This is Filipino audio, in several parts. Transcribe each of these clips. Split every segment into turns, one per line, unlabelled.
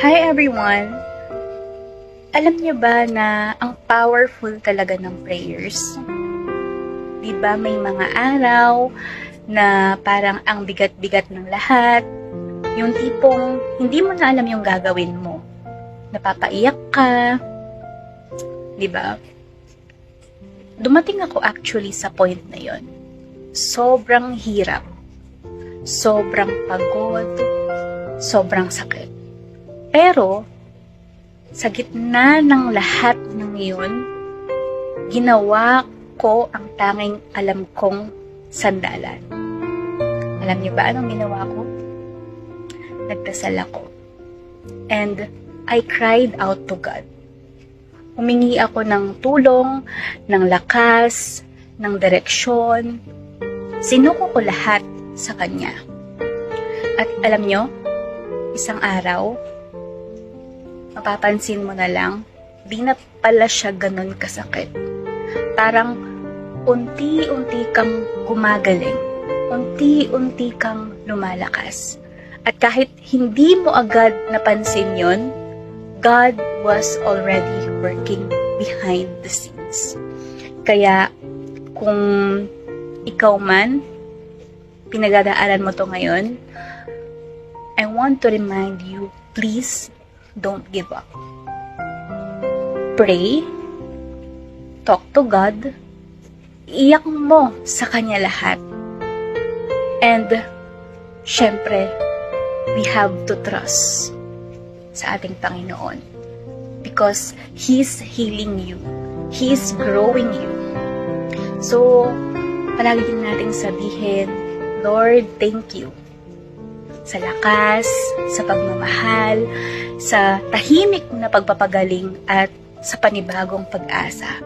Hi everyone! Alam niyo ba na ang powerful talaga ng prayers? Di ba may mga araw na parang ang bigat-bigat ng lahat, yung tipong hindi mo na alam yung gagawin mo. Napapaiyak ka, di ba? Dumating ako actually sa point na yon. Sobrang hirap, sobrang pagod, sobrang sakit. Pero, sa gitna ng lahat ng iyon, ginawa ko ang tanging alam kong sandalan. Alam niyo ba anong ginawa ko? Nagdasal ako. And I cried out to God. Humingi ako ng tulong, ng lakas, ng direksyon. Sinuko ko lahat sa Kanya. At alam niyo, isang araw, mapapansin mo na lang, di na pala siya ganun kasakit. Parang unti-unti kang gumagaling, unti-unti kang lumalakas. At kahit hindi mo agad napansin yon, God was already working behind the scenes. Kaya kung ikaw man, pinagdadaanan mo to ngayon, I want to remind you, please don't give up. Pray, talk to God, iyak mo sa Kanya lahat. And, syempre, we have to trust sa ating Panginoon. Because He's healing you. He's growing you. So, palagi din nating sabihin, Lord, thank you. Sa lakas, sa pagmamahal, sa tahimik na pagpapagaling at sa panibagong pag-asa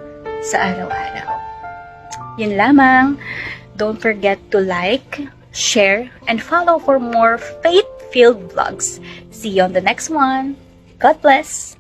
sa araw-araw. Yun lamang. Don't forget to like, share, and follow for more faith-filled vlogs. See you on the next one. God bless!